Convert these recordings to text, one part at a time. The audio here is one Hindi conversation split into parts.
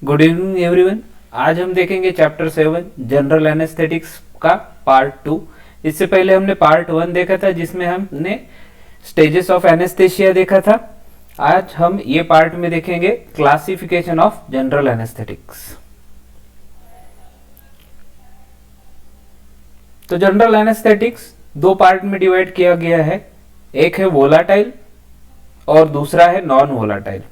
Good evening everyone. आज हम देखेंगे चैप्टर 7 जनरल एनेस्थेटिक्स का पार्ट 2। इससे पहले हमने पार्ट 1 देखा था जिसमें हमने स्टेजेस ऑफ एनेस्थेशिया देखा था। आज हम ये पार्ट में देखेंगे क्लासिफिकेशन ऑफ जनरल एनेस्थेटिक्स। तो जनरल एनेस्थेटिक्स दो पार्ट में डिवाइड किया गया है, एक है वोलाटाइल और दूसरा है नॉन वोलाटाइल।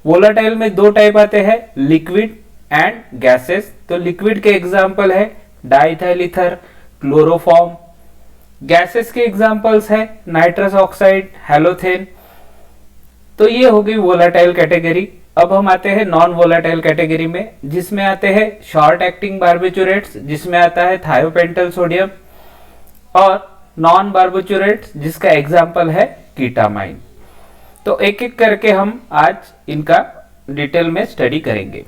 वोलाटाइल में दो टाइप आते हैं, लिक्विड एंड गैसेस। तो लिक्विड के एग्जांपल है डाइथाइल ईथर, क्लोरोफॉर्म। गैसेस के एग्जांपल्स है नाइट्रस ऑक्साइड, हैलोथेन। तो ये हो गई वोलाटाइल कैटेगरी। अब हम आते हैं नॉन वोलाटाइल कैटेगरी में, जिसमें आते हैं शॉर्ट एक्टिंग बार्बिचुरेट्स, जिसमें आता है थायोपेंटल सोडियम, और नॉन बार्बिचुरेट्स जिसका एग्जांपल है कीटामाइन। तो एक एक करके हम आज इनका डिटेल में स्टडी करेंगे।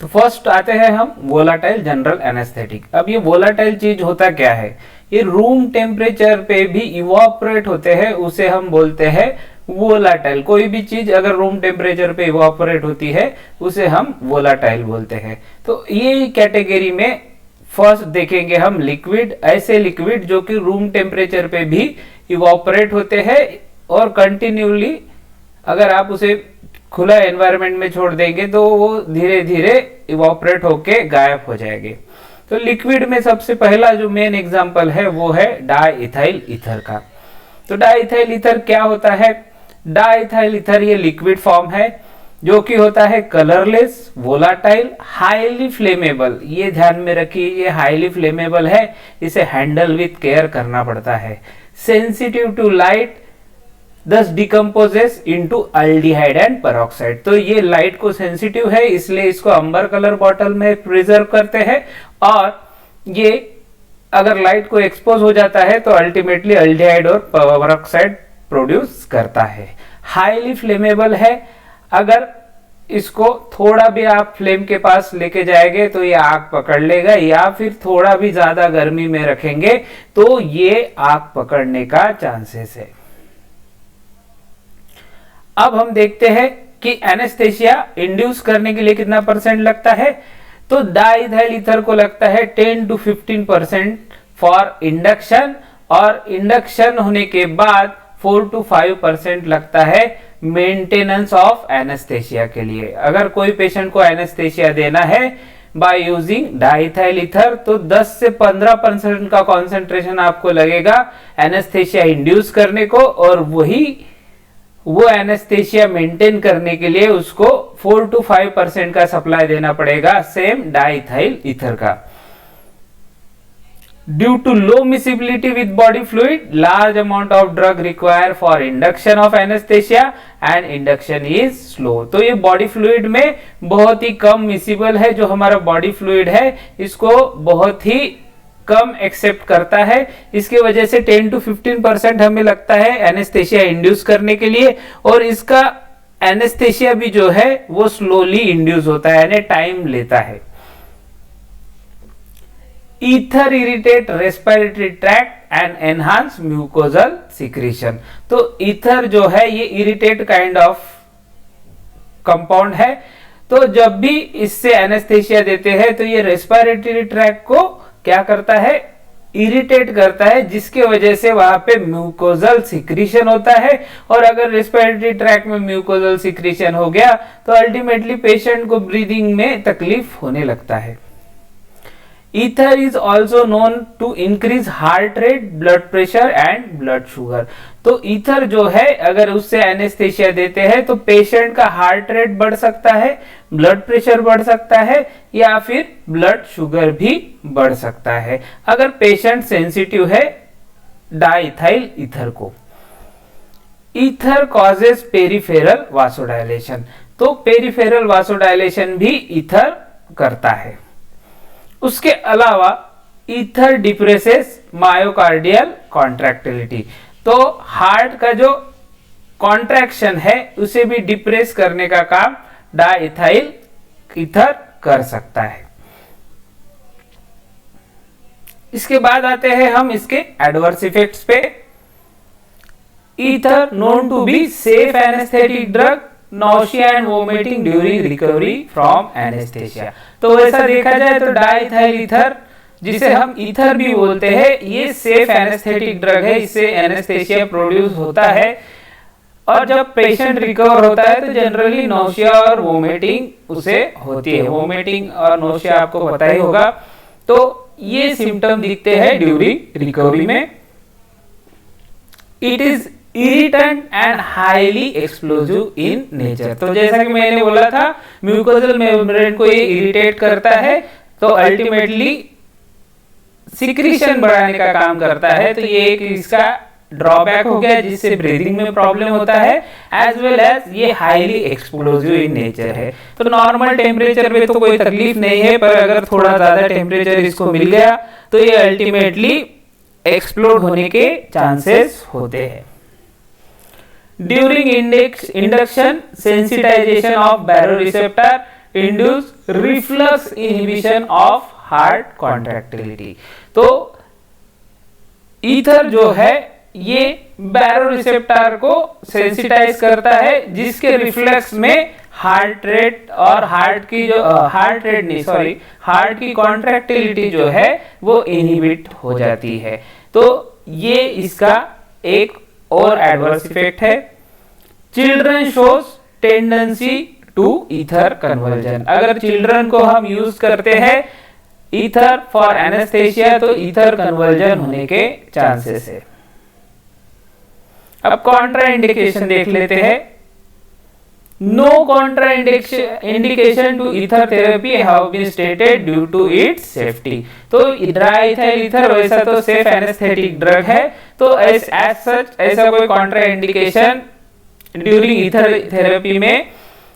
तो फर्स्ट आते हैं हम वोलाटाइल जनरल एनेस्थेटिक। अब ये वोलाटाइल चीज होता क्या है? ये रूम टेम्परेचर पे भी इवापोरेट होते हैं, उसे हम बोलते हैं वोलाटाइल। कोई भी चीज अगर रूम टेम्परेचर पे इवापोरेट होती है उसे हम वोलाटाइल बोलते हैं। तो ये कैटेगरी में फर्स्ट देखेंगे हम लिक्विड, ऐसे लिक्विड जो कि रूम टेम्परेचर पे भी इवापोरेट होते हैं और कंटिन्यूली अगर आप उसे खुला एनवायरनमेंट में छोड़ देंगे तो वो धीरे धीरे इवापोरेट होके गायब हो जाएंगे। तो लिक्विड में सबसे पहला जो मेन एग्जांपल है वो है डाइथाइल ईथर का। तो डाइथाइल ईथर क्या होता है? डाइथाइल ईथर ये लिक्विड फॉर्म है जो कि होता है कलरलेस, वोलाटाइल, हाईली फ्लेमेबल। ये ध्यान में रखिए, ये हाईली फ्लेमेबल है, इसे हैंडल विथ केयर करना पड़ता है। Sensitive to light, thus decomposes into aldehyde and peroxide। तो ये लाइट को सेंसिटिव है, इसलिए इसको अंबर कलर बॉटल में प्रिजर्व करते हैं, और ये अगर लाइट को एक्सपोज हो जाता है तो अल्टीमेटली अल्डिहाइड और पेरोक्साइड प्रोड्यूस करता है। हाईली फ्लेमेबल है, अगर इसको थोड़ा भी आप फ्लेम के पास लेके जाएंगे तो ये आग पकड़ लेगा, या फिर थोड़ा भी ज्यादा गर्मी में रखेंगे तो ये आग पकड़ने का चांसेस है। अब हम देखते हैं कि एनेस्थेशिया इंड्यूस करने के लिए कितना परसेंट लगता है। तो डाइथाइल ईथर को लगता है 10 to 15% फॉर इंडक्शन, और इंडक्शन होने के बाद 4 to 5% लगता है मेंटेनेंस ऑफ एनेस्थेशिया के लिए। अगर कोई पेशेंट को एनेस्थेशिया देना है बाय यूजिंग डाइथाइल ईथर तो 10 से 15% का कॉन्सेंट्रेशन आपको लगेगा एनेस्थेशिया इंड्यूस करने को, और वो एनेस्थेशिया मेंटेन करने के लिए उसको 4 to 5% का सप्लाई देना पड़ेगा, सेम डाइथाइल ईथर का। Due to low miscibility with body fluid, large amount of drug require for induction of anaesthesia and induction is slow. तो ये बॉडी फ्लूइड में बहुत ही कम मिसिबल है, जो हमारा बॉडी फ्लूइड है इसको बहुत ही कम एक्सेप्ट करता है। इसकी वजह से 10 to 15% हमें लगता है एनेस्थेशिया इंड्यूस करने के लिए, और इसका एनेस्थेशिया भी जो है वो स्लोली इंड्यूस होता है, यानी टाइम लेता है। Ether irritate respiratory tract and enhance mucosal secretion. तो ईथर जो है ये इरिटेट काइंड ऑफ कंपाउंड है, तो जब भी इससे एनेस्थेशिया देते हैं तो ये रेस्पिरेटरी ट्रैक्ट को क्या करता है? इरिटेट करता है, जिसके वजह से वहां पे म्यूकोजल सिक्रीशन होता है, और अगर रेस्पिरेटरी ट्रैक्ट में म्यूकोजल सिक्रीशन हो गया तो अल्टीमेटली पेशेंट को ब्रीदिंग में तकलीफ होने लगता है। Ether is also known to increase heart rate, blood pressure and blood sugar. तो ईथर जो है अगर उससे एनेस्थेशिया देते हैं तो पेशेंट का हार्ट रेट बढ़ सकता है, ब्लड प्रेशर बढ़ सकता है, या फिर ब्लड शुगर भी बढ़ सकता है अगर पेशेंट सेंसिटिव है डाइथाइल ईथर को। Ether causes peripheral vasodilation. तो पेरिफेरल वासोडाइलेशन भी ईथर करता है। उसके अलावा ईथर डिप्रेसेस मायोकार्डियल कॉन्ट्रैक्टिलिटी। तो हार्ट का जो कॉन्ट्रैक्शन है उसे भी डिप्रेस करने का काम डाइथाइल ईथर कर सकता है। इसके बाद आते हैं हम इसके एडवर्स इफेक्ट्स पे। Ether known to be safe anaesthetic drug nausea and vomiting during recovery from anesthesia। तो वैसा देखा जाए तो डाइथाइल ईथर, जिसे हम ईथर भी बोलते हैं, ये सेफ एनेस्थेटिक ड्रग है, इससे एनेस्थेसिया प्रोड्यूस होता है। और जब पेशेंट रिकवर होता है तो जनरली नोशिया और वोमिटिंग उसे होती है। वोमिटिंग और नोशिया आपको पता ही होगा। तो ये सिम्टम दिखते हैं ड्यूरिंग रिकवरी में। It is irritant and highly explosive in nature. तो जैसा कि मैंने बोला था, म्यूकोजल मेम्ब्रेन को ये इरिटेट करता है, तो अल्टीमेटली सिक्रीशन बढ़ाने का काम करता है। तो ये एक इसका ड्रॉबैक हो गया, जिससे ब्रीदिंग में प्रॉब्लम होता है, एज वेल एज ये हाईली एक्सप्लोजिव इन नेचर है। तो नॉर्मल टेम्परेचर पे तो कोई तकलीफ नहीं है, पर अगर थोड़ा ज्यादा टेम्परेचर इसको मिल गया तो ये अल्टीमेटली एक्सप्लोड होने के चांसेस होते हैं। During induction sensitization of baroreceptor induce reflux inhibition of heart contractility. तो ईथर जो है ये बैरोरिसेप्टर को सेंसिटाइज करता है, जिसके रिफ्लेक्स में हार्ट रेट और हार्ट की कॉन्ट्रैक्टिलिटी जो है वो इनहिबिट हो जाती है। तो ये इसका एक और एडवर्स इफेक्ट है। Children shows tendency to ether conversion. अगर चिल्ड्रन को हम यूज करते हैं ईथर फॉर एनेस्थेसिया तो ईथर कन्वर्जन होने के चांसेस है। अब कॉन्ट्रा इंडिकेशन देख लेते हैं। No contra indication to ether therapy have been stated due to its safety. तो डाइथाइल ईथर वैसा तो सेफ एनेस्थेटिक ड्रग है, तो एज सच ऐसा कोई Contra indication during ether therapy में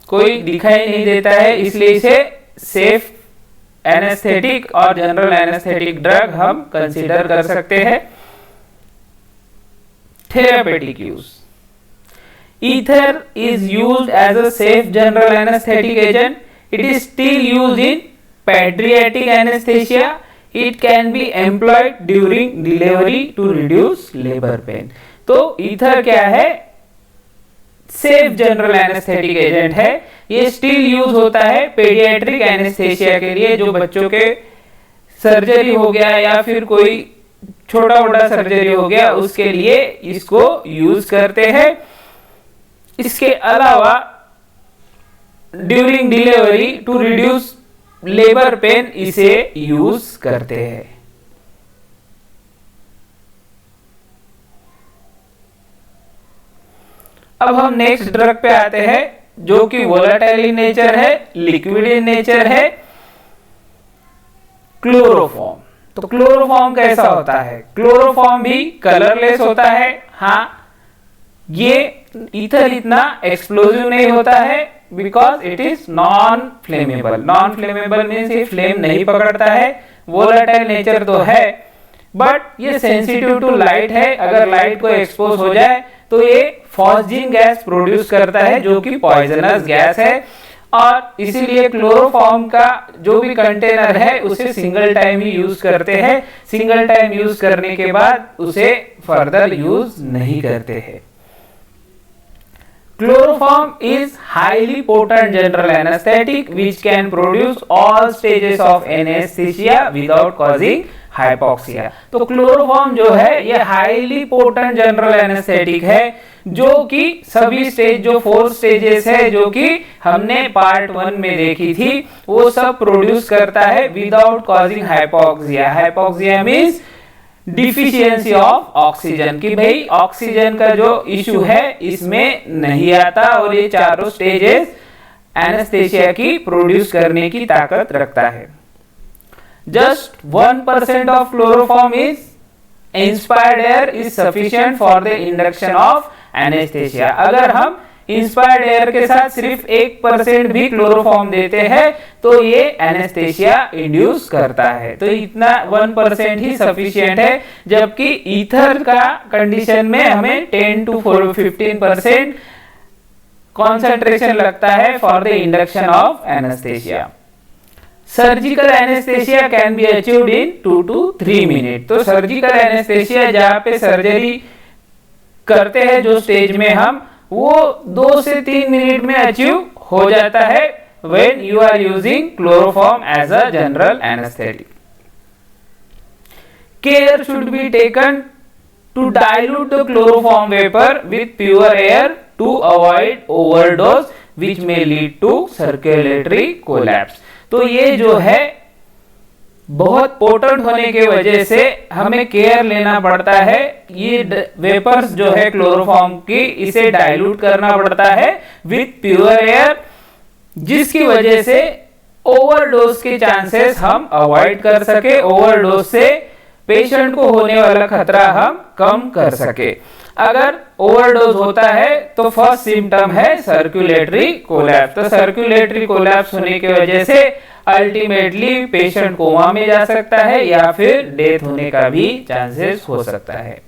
कोई दिखाई नहीं देता है, इसलिए इसे सेफ एनेस्थेटिक और जनरल एनेस्थेटिक ड्रग हम कंसीडर कर सकते हैं। Therapeutic use. Ether is used as a safe general anesthetic agent. It is still used in pediatric anesthesia. It can be employed during delivery to reduce labor pain. तो ईथर क्या है? सेफ जनरल एनेस्थेटिक एजेंट है। ये स्टिल यूज होता है पेडियाट्रिक एनेस्थेसिया के लिए, जो बच्चों के सर्जरी हो गया या फिर कोई छोटा मोटा सर्जरी हो गया उसके लिए इसको यूज करते हैं। इसके अलावा during delivery to reduce labour pain इसे यूज करते हैं। अब हम नेक्स्ट ड्रग पे आते हैं, जो कि वोलेटाइल इन नेचर है, लिक्विड इन नेचर है, क्लोरोफॉर्म। तो क्लोरोफॉर्म कैसा होता है? क्लोरोफॉर्म भी कलरलेस होता है। हाँ, ये ईथर इतना एक्सप्लोजिव नहीं होता है, because it is non flammable. Non flammable means ये फ्लेम नहीं पकड़ता है। वोलेटाइल नेचर तो है, बट ये सेंसिटिव टू लाइट है। अगर लाइट को एक्सपोज हो जाए तो ये फॉस्जिन गैस प्रोड्यूस करता है, जो कि पॉइजनस गैस है। और इसीलिए क्लोरोफॉर्म का जो भी कंटेनर है उसे सिंगल टाइम ही यूज करते हैं। सिंगल टाइम यूज करने के बाद उसे फर्दर यूज नहीं करते हैं। Chloroform is highly potent general anesthetic which can produce all stages of anesthesia without causing hypoxia। तो क्लोरोफॉर्म जो है ये हाईली पोटेंट जनरल एनेस्थेटिक है, जो कि सभी स्टेज, जो 4 स्टेजेस है जो कि हमने पार्ट 1 में देखी थी, वो सब प्रोड्यूस करता है without causing hypoxia. Hypoxia means deficiency of oxygen, कि भाई ऑक्सीजन का जो इशू है इसमें नहीं आता, और ये चारों स्टेजेस एनेस्थेसिया की प्रोड्यूस करने की ताकत रखता है। Just 1% of chloroform is inspired air is sufficient for the induction of anaesthesia. अगर हम इंस्पायर्ड एयर के साथ सिर्फ 1% भी क्लोरोफॉर्म देते हैं तो ये एनेस्थेसिया इंड्यूस करता है। तो इतना 1% ही सफिशिएंट है, जबकि ईथर का कंडीशन में हमें 10 to 15% कॉन्सेंट्रेशन लगता है for the induction of anaesthesia. Surgical anaesthesia can be achieved in 2 to 3 minute. तो सर्जिकल एनेस्थेसिया जहां पे सर्जरी करते हैं, जो स्टेज में हम, वो 2 से 3 मिनट में अचीव हो जाता है when you are using chloroform as a general anesthetic. Care should be taken to dilute the chloroform vapor with pure air to avoid overdose which may lead to circulatory collapse. तो ये जो है बहुत पोटेंट होने के वजह से हमें केयर लेना पड़ता है। ये वेपर्स जो है क्लोरोफॉर्म की, इसे डाइल्यूट करना पड़ता है विथ प्योर एयर, जिसकी वजह से ओवरडोज के चांसेस हम अवॉइड कर सके, ओवरडोज से पेशेंट को होने वाला खतरा हम कम कर सके। अगर ओवरडोज होता है तो फर्स्ट सिम्टम है सर्कुलेटरी कोलैप्स। तो सर्कुलेटरी कोलैप्स होने की वजह से अल्टीमेटली पेशेंट कोमा में जा सकता है या फिर डेथ होने का भी चांसेस हो सकता है।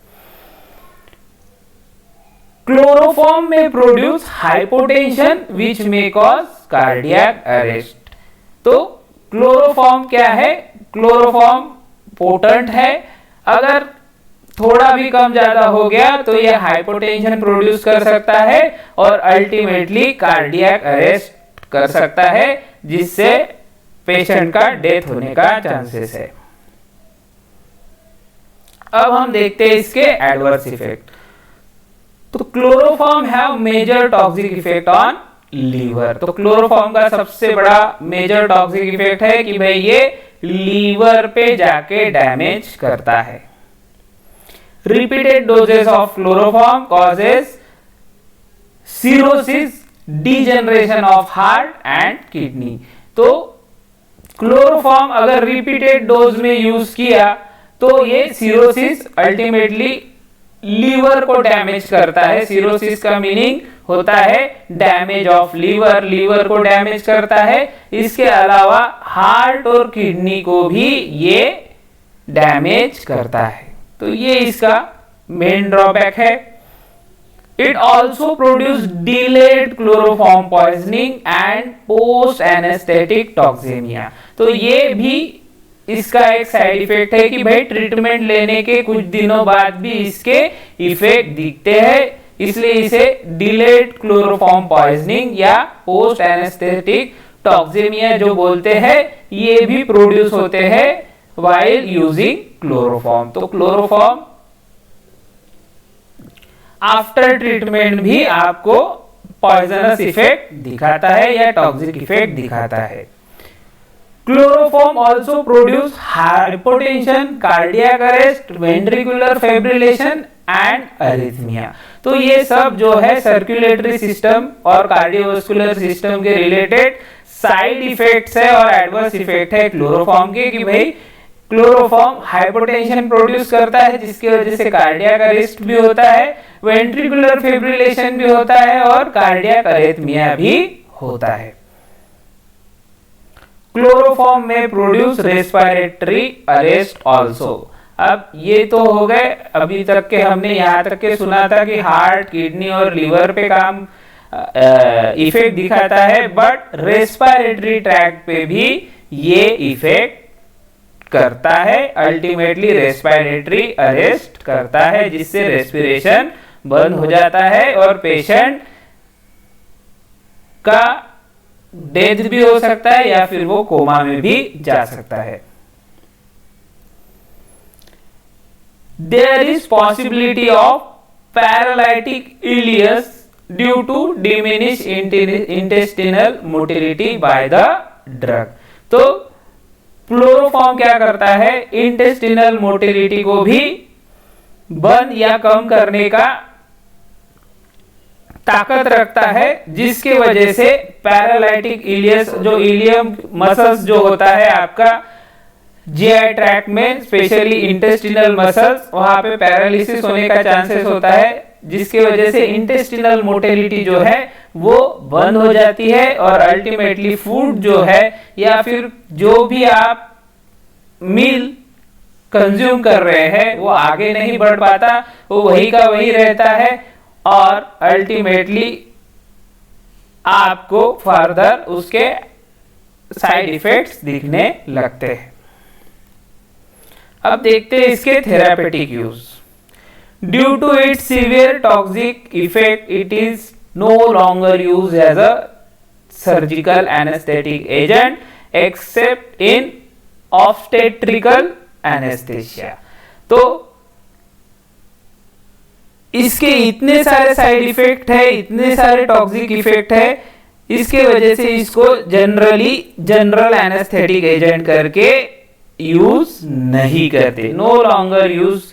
क्लोरोफॉर्म में प्रोड्यूस हाइपोटेंशन विच मे कॉज कार्डियक अरेस्ट। तो क्लोरोफॉर्म क्या है? क्लोरोफॉर्म पोटेंट है, अगर थोड़ा भी कम ज्यादा हो गया तो यह हाइपोटेंशन प्रोड्यूस कर सकता है और अल्टीमेटली कार्डियक अरेस्ट कर सकता है, जिससे पेशेंट का डेथ होने का चांसेस है। अब हम देखते हैं इसके एडवर्स इफेक्ट। तो chloroform have major toxic effect on liver. तो क्लोरोफॉर्म का सबसे बड़ा मेजर टॉक्सिक इफेक्ट है कि भाई ये लीवर पे जाके डैमेज करता है। Repeated doses of chloroform causes cirrhosis, degeneration of heart and kidney. तो क्लोरोफॉर्म अगर रिपीटेड डोज में यूज किया तो ये सिरोसिस, अल्टीमेटली लीवर को डैमेज करता है। सिरोसिस का मीनिंग होता है डैमेज ऑफ लीवर, लीवर को डैमेज करता है। इसके अलावा हार्ट और किडनी को भी ये डैमेज करता है। तो ये इसका मेन ड्रॉबैक है। It also produce delayed chloroform poisoning and post anaesthetic toxaemia. तो ये भी इसका एक साइड इफेक्ट है कि भाई ट्रीटमेंट लेने के कुछ दिनों बाद भी इसके इफेक्ट दिखते हैं, इसलिए इसे डिलेड क्लोरोफॉर्म पॉइजनिंग या पोस्ट एनेस्थेटिक टॉक्सेमिया जो बोलते हैं, ये भी प्रोड्यूस होते हैं while यूजिंग क्लोरोफॉर्म। तो क्लोरोफॉर्म आफ्टर ट्रीटमेंट भी आपको पॉइजनस इफेक्ट दिखाता है या टॉक्सिक इफेक्ट दिखाता है। Chloroform also produce hypotension, cardiac arrest, ventricular fibrillation and arrhythmia. तो ये सब जो है सर्कुलेटरी सिस्टम और कार्डियोवास्कुलर सिस्टम के रिलेटेड साइड इफेक्ट्स है और एडवर्स इफेक्ट है क्लोरोफॉर्म के, कि भाई क्लोरोफॉर्म हाइपोटेंशन प्रोड्यूस करता है जिसकी वजह से कार्डियक अरेस्ट भी होता है, वेंट्रिकुलर फिब्रिलेशन भी होता है और कार्डियक अरिथमिया भी होता है। क्लोरोफॉर्म में प्रोड्यूस रेस्पिरेटरी अरेस्ट ऑल्सो। अब ये तो हो गए, अभी तक के हमने यहाँ तक के सुना था कि हार्ट, किडनी और लिवर पे काम इफेक्ट दिखाता है, बट रेस्पिरेटरी ट्रैक्ट पे भी ये इफेक्ट करता है। अल्टीमेटली रेस्पिरेटरी अरेस्ट करता है, जिससे रेस्पिरेशन बंद हो जाता है और पेशेंट का डेथ भी हो सकता है या फिर वो कोमा में भी जा सकता है। There is possibility of paralytic ileus due to diminish intestinal motility by the drug. तो क्लोरोफॉर्म क्या करता है? इंटेस्टिनल मोटिलिटी को भी बंद या कम करने का ताकत रखता है, जिसके वजह से पैरालाइटिक इलियस, जो इलियम मसल्स जो होता है आपका जीआई ट्रैक्ट में, स्पेशली इंटेस्टिनल मसल्स, वहां पे पैरालिसिस होने का चांसेस होता है, जिसकी वजह से इंटेस्टिनल मोटिलिटी जो है वो बंद हो जाती है और अल्टीमेटली फूड जो है या फिर जो भी आप मील कंज्यूम कर रहे हैं वो आगे नहीं बढ़ पाता, वो वही का वही रहता है और अल्टीमेटली आपको फर्दर उसके साइड इफेक्ट्स दिखने लगते हैं। अब देखते हैं इसके therapeutic use. Due to its severe toxic effect it is no longer use as a surgical anaesthetic agent except in obstetrical anaesthesia. तो इसके इतने सारे साइड इफेक्ट है, इतने सारे टॉक्सिक इफेक्ट है, इसके वजह से इसको जनरल एनेस्थेटिक एजेंट करके यूज नहीं करते। नो लॉन्गर यूज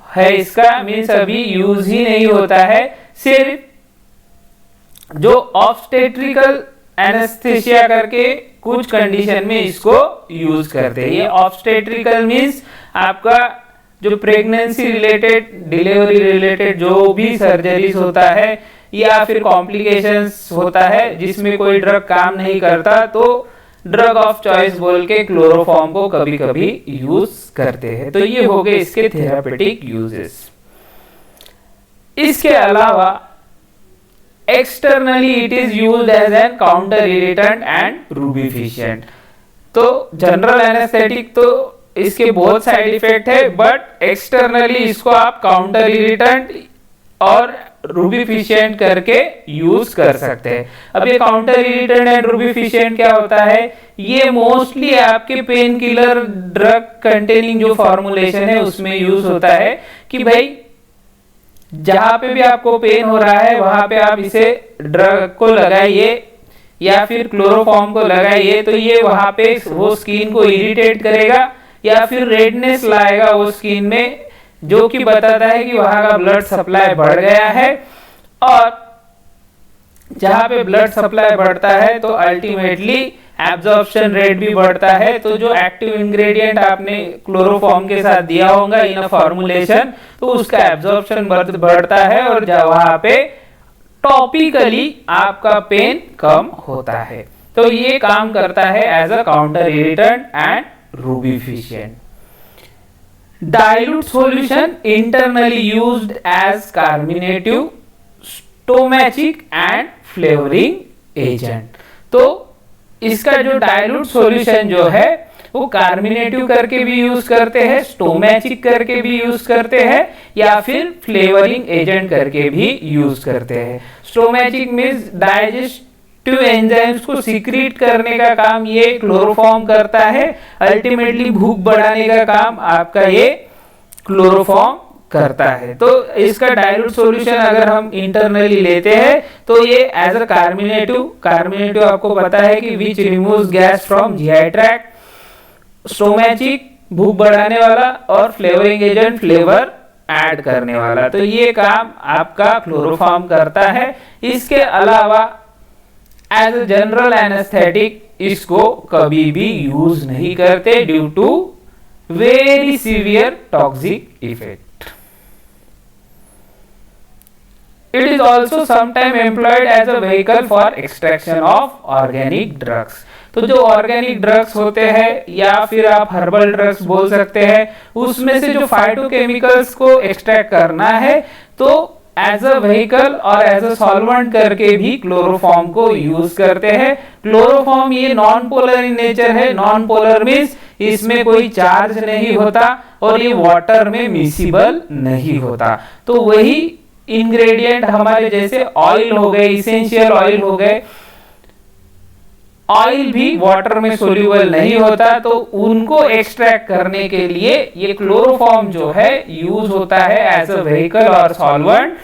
है इसका, मीन्स अभी यूज ही नहीं होता है। सिर्फ जो ऑब्स्टेट्रिकल एनेस्थेसिया करके कुछ कंडीशन में इसको यूज करते हैं। ये ऑब्स्टेट्रिकल मीन्स आपका जो प्रेगनेंसी रिलेटेड, डिलीवरी रिलेटेड जो भी सर्जरीज होता है या फिर कॉम्प्लिकेशंस होता है जिसमें कोई ड्रग काम नहीं करता, तो ड्रग ऑफ चॉइस बोल के क्लोरोफॉर्म को कभी कभी यूज करते हैं। तो ये हो गए इसके थेरापेटिक यूजेस। इसके अलावा externally it is used as an counter irritant and rubefacient. तो जनरल एनेस्थेटिक तो इसके बहुत साइड इफेक्ट है, बट एक्सटर्नली इसको आप काउंटर इरिटेंट और रूबिफिशिएंट करके यूज कर सकते हैं। अब ये काउंटर इरिटेंट एंड रूबिफिशिएंट क्या होता है? ये मोस्टली आपके पेन किलर ड्रग कंटेनिंग जो फॉर्मुलेशन है उसमें यूज होता है कि भाई जहां पे भी आपको पेन हो रहा है वहां पे आप इसे ड्रग को लगाइए या फिर क्लोरोफॉर्म को लगाइए, तो ये वहां पे वो स्किन को इरिटेट करेगा या फिर रेडनेस लाएगा वो स्किन में, जो कि बताता है कि वहां का ब्लड सप्लाई बढ़ गया है। और जहां पे ब्लड सप्लाई बढ़ता है तो अल्टीमेटली एब्जॉर्प्शन रेट भी बढ़ता है। तो जो एक्टिव इंग्रेडिएंट आपने क्लोरोफॉर्म के साथ दिया होगा इन अ फॉर्मुलेशन, तो उसका एब्जॉर्प्शन बढ़ता है और वहां पे टॉपिकली आपका पेन कम होता है। तो ये काम करता है as a counter irritant and rubefacient. Dilute solution internally used as carminative, stomachic and flavoring agent। तो इसका जो डाइल्यूट सॉल्यूशन जो है वो कार्मिनेटिव करके भी यूज करते हैं, स्टोमैचिक करके भी यूज करते हैं या फिर फ्लेवरिंग एजेंट करके भी यूज करते हैं। स्टोमैचिक मींस डाइजेस्टिव एंजाइम्स को सीक्रेट करने का काम ये क्लोरोफॉर्म करता है। अल्टीमेटली भूख बढ़ाने का काम आपका ये क्लोरोफॉर्म करता है। तो इसका डाइल्यूट सॉल्यूशन अगर हम इंटरनली लेते हैं तो ये एज अ कार्मिनेटिव आपको पता है कि which removes gas from GI tract, stomachic भूख बढ़ाने वाला और फ्लेवरिंग एजेंट फ्लेवर ऐड करने वाला। तो ये काम आपका क्लोरोफॉर्म करता है। इसके अलावा एज अ जनरल एनेस्थेटिक इसको कभी भी यूज नहीं करते due to very severe toxic effect. It is also sometimes employed as a vehicle for extraction of organic drugs। तो जो ऑर्गेनिक ड्रग्स होते हैं या फिर आप हर्बल ड्रग्स बोल सकते हैं, उसमें से जो फाइटोकेमिकल्स को एक्सट्रैक्ट करना है तो एज अ व्हीकल और एज अ सॉल्वेंट करके भी क्लोरोफॉर्म को यूज करते हैं। क्लोरोफॉर्म ये नॉन पोलर इन नेचर है। नॉन पोलर मींस इसमें कोई चार्ज नहीं होता और ये वाटर में मिसिबल नहीं होता। तो वही इंग्रेडिएंट हमारे जैसे ऑयल हो गए, इसेंशियल ऑयल हो गए, ऑयल भी वाटर में सोल्यूबल नहीं होता, तो उनको एक्सट्रैक्ट करने के लिए ये क्लोरोफॉर्म जो है यूज होता है एज अ व्हीकल और solvent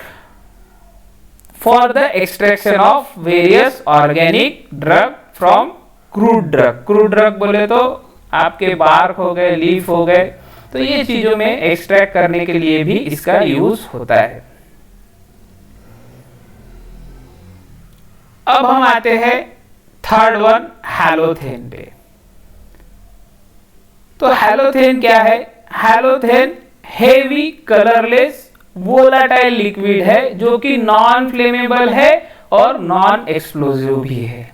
for the extraction of various organic drug from crude drug. Crude drug बोले तो आपके बार्क हो गए, लीफ हो गए, तो ये चीजों में एक्सट्रैक्ट करने के लिए भी इसका यूज होता है। अब हम आते हैं थर्ड वन, हैलोथेन पे। तो हैलोथेन क्या है? हैलोथेन हेवी कलरलेस वोलाटाइल लिक्विड है जो कि नॉन फ्लेमेबल है और नॉन एक्सप्लोजिव भी है।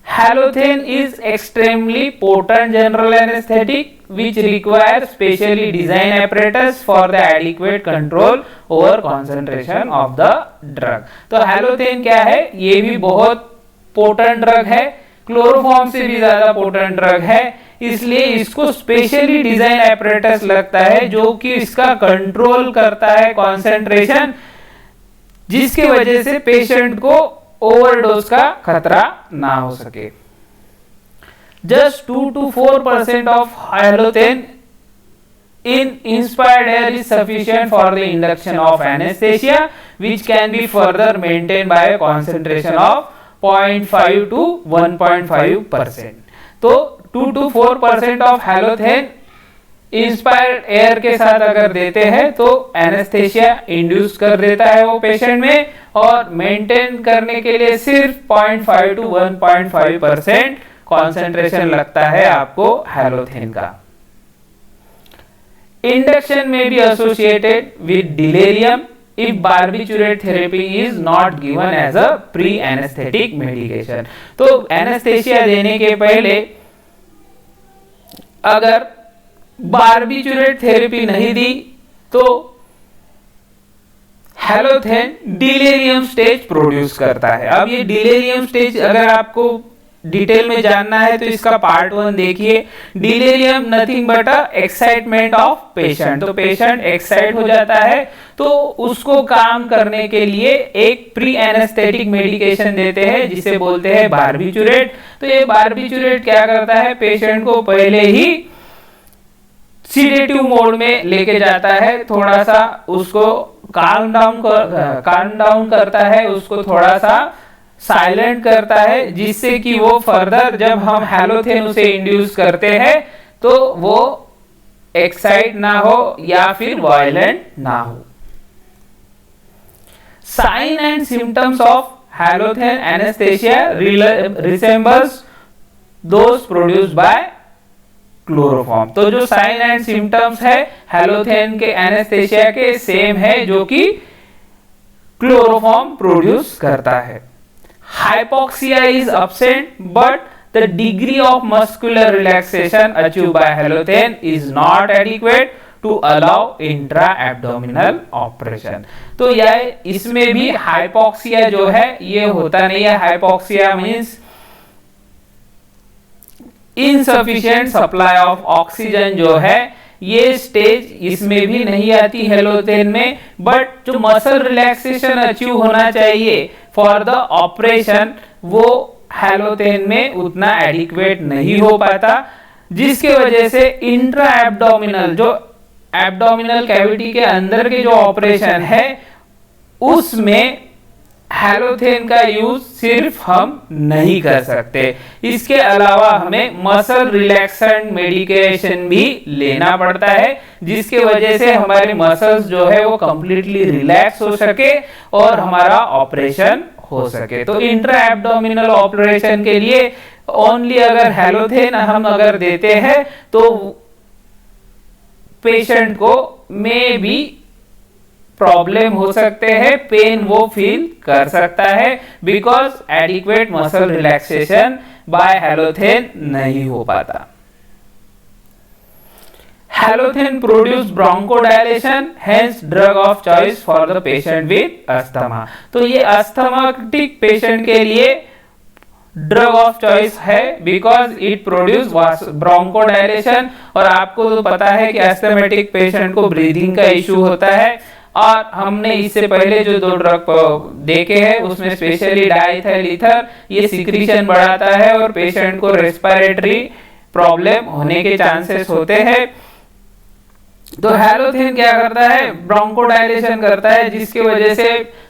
Halothane is extremely potent general anesthetic which requires specially designed apparatus for the adequate control over concentration of the drug। तो halothane क्या है? ये भी बहुत पोटेंट ड्रग है, क्लोरोफॉर्म से भी ज्यादा पोटेंट ड्रग है। इसलिए इसको स्पेशली डिजाइन एपरेटस लगता है जो कि इसका कंट्रोल करता है कॉन्सेंट्रेशन, जिसकी वजह से पेशेंट को ओवरडोज का खतरा ना हो सके। Just 2 to 4% of halothane in inspired air is sufficient for the induction of anesthesia, which can be further maintained by a concentration of 0.5 to 1.5%। तो 2 to 4% of halothane inspired air के साथ अगर देते हैं तो एनेस्थेशिया इंड्यूस कर देता है वो पेशेंट में, और मेंटेन करने के लिए सिर्फ 0.5 to 1.5% कॉन्सेंट्रेशन लगता है आपको हैलोथेन का। इंडक्शन में भी associated with delirium if barbiturate therapy is not given as a pre-anesthetic medication। तो एनेस्थेशिया देने के पहले अगर बार्बिचुरेट थेरेपी नहीं दी तो हैलोथेन डिलेरियम स्टेज प्रोड्यूस करता है। अब ये डिलेरियम स्टेज अगर आपको डिटेल में जानना है तो इसका पार्ट 1 देखिए। Delirium nothing but a excitement of patient. तो पेशेंट एक्साइट हो जाता है तो उसको काम करने के लिए एक प्री एनेस्थेटिक मेडिकेशन देते हैं जिसे बोलते हैं बार्बिचुरेट। तो ये बार्बिचुरेट क्या करता है, पेशेंट को पहले ही सीडेटिव मोड में लेके जाता है, थोड़ा सा उसको calm डाउन करता है, उसको थोड़ा सा साइलेंट करता है, जिससे कि वो फर्दर जब हम हैलोथेन उसे इंड्यूस करते हैं तो वो एक्साइट ना हो या फिर वायलेंट ना हो। Sign and symptoms of halothane anaesthesia resembles those produced by chloroform. तो जो साइन एंड सिम्टम्स है हैलोथेन के एनेस्थेशिया के सेम है जो कि क्लोरोफॉर्म प्रोड्यूस करता है। Hypoxia is absent but the degree of muscular relaxation achieved by halothane is not adequate to allow intra-abdominal operation। तो यह इसमें भी हाइपोक्सिया जो है ये होता नहीं है। Hypoxia means insufficient supply of oxygen जो है ये स्टेज इसमें भी नहीं आती हैलोथेन में, बट जो मसल रिलैक्सेशन अचीव होना चाहिए फॉर द ऑपरेशन वो हैलोथेन में उतना एडिक्वेट नहीं हो पाता, जिसके वजह से इंट्रा एब्डोमिनल जो एब्डोमिनल कैविटी के अंदर के जो ऑपरेशन है उसमें हैलोथेन का यूज सिर्फ हम नहीं कर सकते। इसके अलावा हमें मसल रिलैक्सेंट मेडिकेशन भी लेना पड़ता है, जिसके वजह से हमारे मसल्स जो है वो कंप्लीटली रिलैक्स हो सके और हमारा ऑपरेशन हो सके। तो इंट्रा एब्डोमिनल ऑपरेशन के लिए ओनली अगर हैलोथेन हम अगर देते हैं तो पेशेंट को में भी प्रॉब्लम हो सकते हैं, पेन वो फील कर सकता है because adequate muscle relaxation by halothane नहीं हो पाता। Halothane produce bronchodilation, hence drug of choice for the patient with asthma. तो ये अस्थमाटिक पेशेंट के लिए ड्रग ऑफ चॉइस है बिकॉज इट प्रोड्यूस ब्रोंकोडायलेशन। और आपको तो पता है कि अस्थमेटिक पेशेंट को ब्रीदिंग का इशू होता है, और हमने इससे पहले जो 2 ड्रग देखे हैं उसमें स्पेशली डाइथाइल ईथर ये सिक्रीशन बढ़ाता है और पेशेंट को रेस्पिरेटरी प्रॉब्लम होने के चांसेस होते हैं। तो हैलोथेन क्या करता है, ब्रोंकोडायलेशन करता है, जिसकी वजह से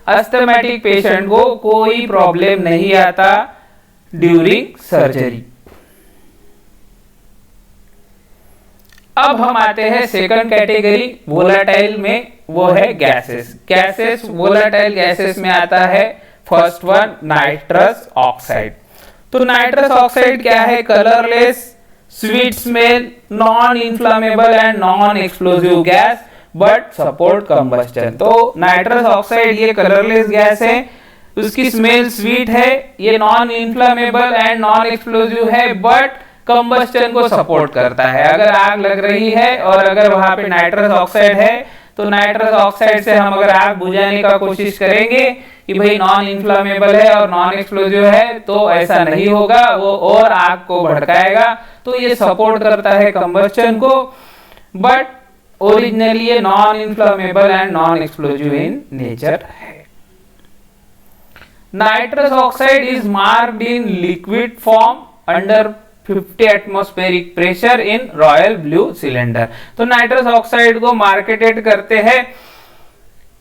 अस्थमेटिक पेशेंट को कोई प्रॉब्लम नहीं आता ड्यूरिंग सर्जरी। अब हम आते हैं सेकंड कैटेगरी वोलाटाइल में, वो है गैसेस। गैसेस वोलाटाइल गैसेस में आता है फर्स्ट वन नाइट्रस ऑक्साइड। तो नाइट्रस ऑक्साइड क्या है, colourless, sweet smell, non inflammable and non explosive gas but support combustion. तो नाइट्रस ऑक्साइड ये कलरलेस गैस है, उसकी स्मेल स्वीट है, ये non inflammable and non explosive है बट कंबस्टन को सपोर्ट करता है। अगर आग लग रही है और अगर वहां पे नाइट्रस ऑक्साइड है तो नाइट्रस ऑक्साइड से हम अगर आग बुझाने का कोशिश करेंगे कि भाई नॉन इन्फ्लामेबल है और नॉन एक्सप्लोजिव है, तो ऐसा नहीं होगा, वो और आग को भड़काएगा। तो तो ये सपोर्ट करता है कंबस्शन को, बट ओरिजिनली ये non inflammable and non explosive in nature है। Nitrous oxide is marked in liquid form under 50 atmospheric pressure in royal blue cylinder. तो नाइट्रस ऑक्साइड को मार्केटेड करते हैं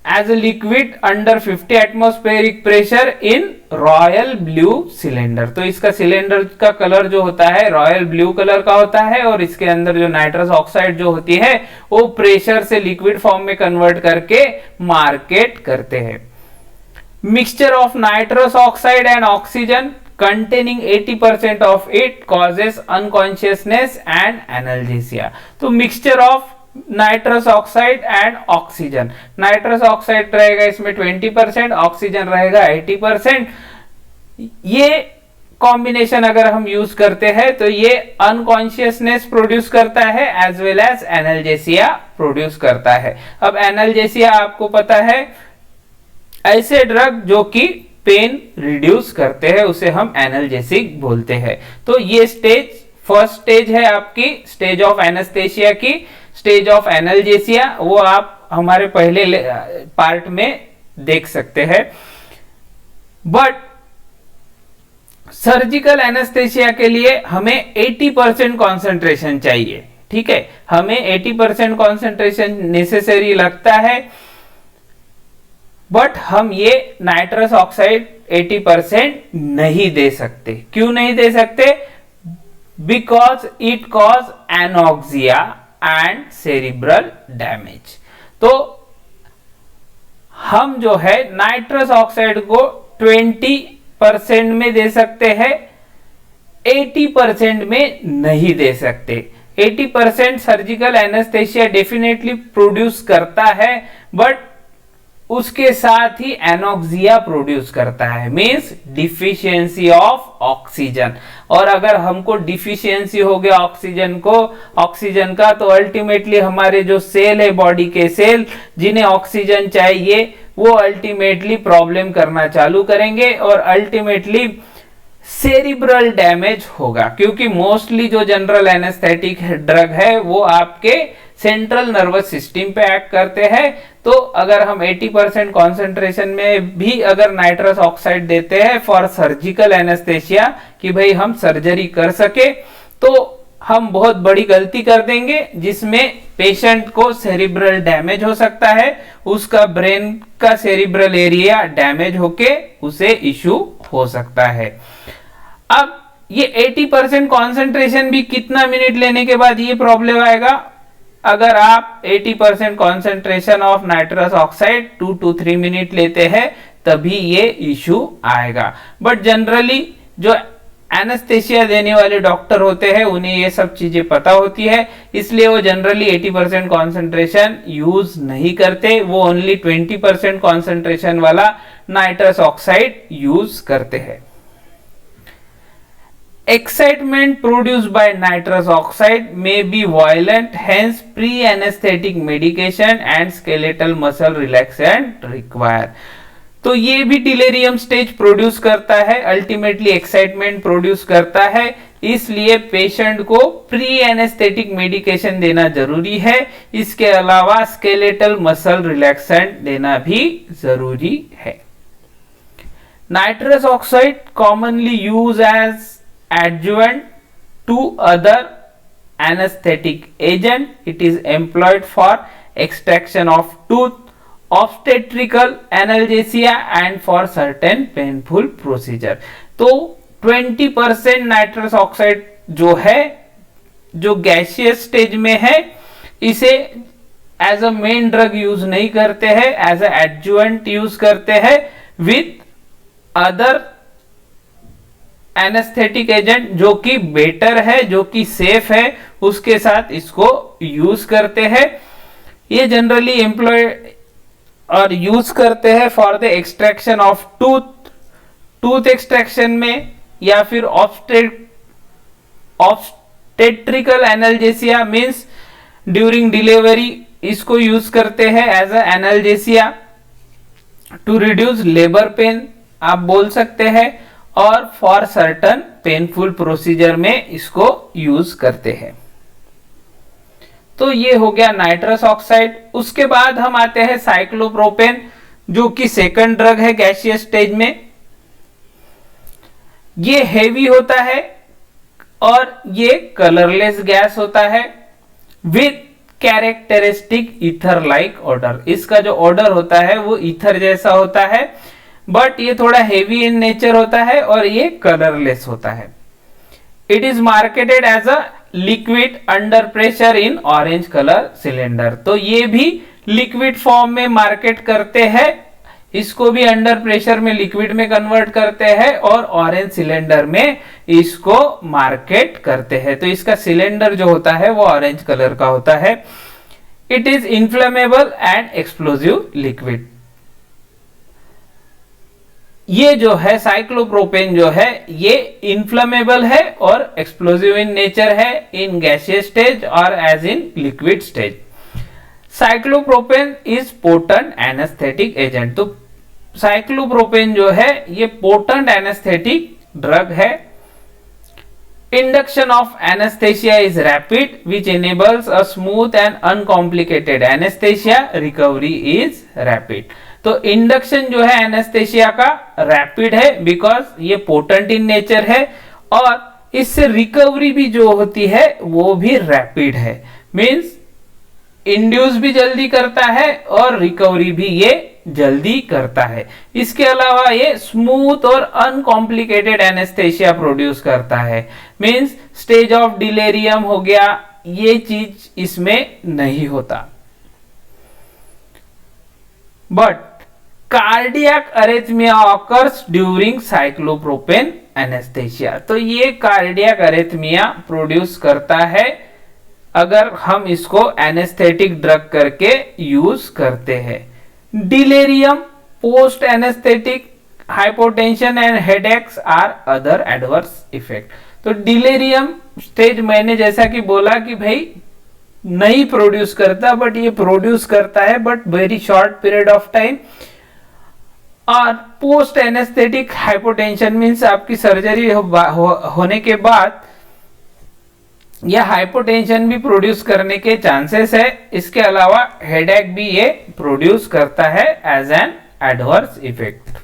as a liquid under 50 atmospheric pressure in royal blue cylinder. तो इसका सिलेंडर का कलर जो होता है रॉयल ब्लू कलर का होता है, और इसके अंदर जो नाइट्रस ऑक्साइड जो होती है वो प्रेशर से लिक्विड फॉर्म में कन्वर्ट करके मार्केट करते हैं। Mixture of nitrous oxide and oxygen containing 80% of it causes unconsciousness and analgesia। तो mixture of nitrous oxide and oxygen, nitrous oxide रहेगा इसमें 20%, ऑक्सीजन रहेगा 80%। ये कॉम्बिनेशन अगर हम यूज करते हैं तो ये अनकॉन्शियसनेस प्रोड्यूस करता है as well as analgesia produce करता है। अब एनाल्जेसिया आपको पता है ऐसे ड्रग जो कि पेन रिड्यूस करते हैं उसे हम एनाल्जेसिक बोलते हैं। तो ये स्टेज फर्स्ट स्टेज है आपकी स्टेज ऑफ एनेस्थेसिया की। स्टेज ऑफ एनाल्जेसिया वो आप हमारे पहले पार्ट में देख सकते हैं। बट सर्जिकल एनेस्थेसिया के लिए हमें 80% कॉन्सेंट्रेशन चाहिए, ठीक है, हमें 80% कॉन्सेंट्रेशन नेसेसरी लगता है। बट हम ये नाइट्रस ऑक्साइड 80% नहीं दे सकते। क्यों नहीं दे सकते? Because it cause anoxia and cerebral damage. तो हम जो है नाइट्रस ऑक्साइड को 20% में दे सकते हैं, 80% में नहीं दे सकते। 80% सर्जिकल एनेस्थेसिया डेफिनेटली प्रोड्यूस करता है, बट उसके साथ ही एनॉक्सिया प्रोड्यूस करता है, मींस डिफिशियंसी ऑफ ऑक्सीजन। और अगर हमको डिफिशियंसी हो गया ऑक्सीजन का, तो अल्टीमेटली हमारे जो सेल है बॉडी के सेल जिन्हें ऑक्सीजन चाहिए वो अल्टीमेटली प्रॉब्लम करना चालू करेंगे और अल्टीमेटली सेरिब्रल डैमेज होगा। क्योंकि मोस्टली जो जनरल एनेस्थेटिक ड्रग है वो आपके सेंट्रल नर्वस सिस्टम पे एक्ट करते हैं। तो अगर हम 80% कॉन्सेंट्रेशन में भी अगर नाइट्रस ऑक्साइड देते हैं फॉर सर्जिकल एनेस्थेसिया कि भाई हम सर्जरी कर सके, तो हम बहुत बड़ी गलती कर देंगे जिसमें पेशेंट को सेरिब्रल डैमेज हो सकता है, उसका ब्रेन का सेरिब्रल एरिया डैमेज होके उसे इश्यू हो सकता है। अब ये 80% कॉन्सेंट्रेशन भी कितना मिनट लेने के बाद ये प्रॉब्लम आएगा? अगर आप 80% concentration of nitrous oxide 2 to 3 minute लेते हैं तभी ये इश्यू आएगा। बट जनरली जो एनेस्थेसिया देने वाले डॉक्टर होते हैं उन्हें ये सब चीजें पता होती है, इसलिए वो जनरली 80% कॉन्सेंट्रेशन यूज नहीं करते, वो ओनली 20% कॉन्सेंट्रेशन वाला नाइट्रस ऑक्साइड यूज करते हैं। Excitement produced by nitrous oxide may be violent, hence pre-anesthetic medication and skeletal muscle relaxant require। तो ये भी डिलेरियम स्टेज प्रोड्यूस करता है, अल्टीमेटली एक्साइटमेंट प्रोड्यूस करता है, इसलिए पेशेंट को प्री एनेस्थेटिक मेडिकेशन देना जरूरी है। इसके अलावा स्केलेटल मसल रिलैक्सेंट देना भी जरूरी है। Nitrous oxide commonly use as adjuvant to other anesthetic agent. It is employed for extraction of tooth, obstetrical analgesia and for certain painful procedure। तो 20% नाइट्रस ऑक्साइड जो है जो गैसियस स्टेज में है इसे as a main drug use नहीं करते हैं, एज अ एडजुवेंट यूज करते हैं विथ अदर एनेस्थेटिक एजेंट जो कि बेटर है, जो कि सेफ है, उसके साथ इसको यूज करते हैं। ये जनरली एम्प्लॉय और यूज करते हैं for the extraction of tooth extraction में, या फिर obstetrical analgesia means during delivery इसको यूज करते हैं as a analgesia to reduce labour pain आप बोल सकते हैं, और फॉर सर्टन पेनफुल प्रोसीजर में इसको यूज करते हैं। तो ये हो गया नाइट्रस ऑक्साइड। उसके बाद हम आते हैं साइक्लोप्रोपेन, जो कि सेकंड ड्रग है गैसियस स्टेज में। ये हेवी होता है और ये कलरलेस गैस होता है with characteristic ether like order. इसका जो ऑर्डर होता है वो ईथर जैसा होता है, बट ये थोड़ा हेवी इन नेचर होता है और ये कलरलेस होता है। It is marketed as a liquid under pressure in orange colour cylinder. तो ये भी लिक्विड फॉर्म में मार्केट करते हैं, इसको भी अंडर प्रेशर में लिक्विड में कन्वर्ट करते हैं और ऑरेंज सिलेंडर में इसको मार्केट करते हैं। तो इसका सिलेंडर जो होता है वो ऑरेंज कलर का होता है। It is inflammable and explosive liquid. ये जो है साइक्लोप्रोपेन जो है ये इन्फ्लेमेबल है और एक्सप्लोजिव इन नेचर है इन गैसियस स्टेज और as in liquid stage. Cyclopropane is potent anaesthetic agent. तो साइक्लोप्रोपेन जो है ये पोटेंट एनेस्थेटिक ड्रग है। Induction of anaesthesia is rapid which enables a smooth and uncomplicated anaesthesia recovery is rapid. तो इंडक्शन जो है एनेस्थेसिया का रैपिड है बिकॉज ये पोटेंट इन नेचर है और इससे रिकवरी भी जो होती है वो भी रैपिड है। मींस इंड्यूस भी जल्दी करता है और रिकवरी भी ये जल्दी करता है। इसके अलावा ये स्मूथ और अनकॉम्प्लिकेटेड एनेस्थेसिया प्रोड्यूस करता है। मींस स्टेज ऑफ डिलेरियम हो गया, ये चीज इसमें नहीं होता। But cardiac arrhythmia occurs during cyclopropane anaesthesia. तो ये कार्डियक अरेथमिया प्रोड्यूस करता है अगर हम इसको एनेस्थेटिक ड्रग करके यूज करते हैं। Delirium, post anaesthetic, hypotension and headaches are other adverse effect. तो डिलेरियम स्टेज मैंने जैसा कि बोला कि भाई नहीं प्रोड्यूस करता, बट ये प्रोड्यूस करता है but very short period of time. और पोस्ट एनेस्थेटिक हाइपोटेंशन मीन्स आपकी सर्जरी होने के बाद यह हाइपोटेंशन भी प्रोड्यूस करने के चांसेस है। इसके अलावा हेडेक भी ये प्रोड्यूस करता है as an adverse effect.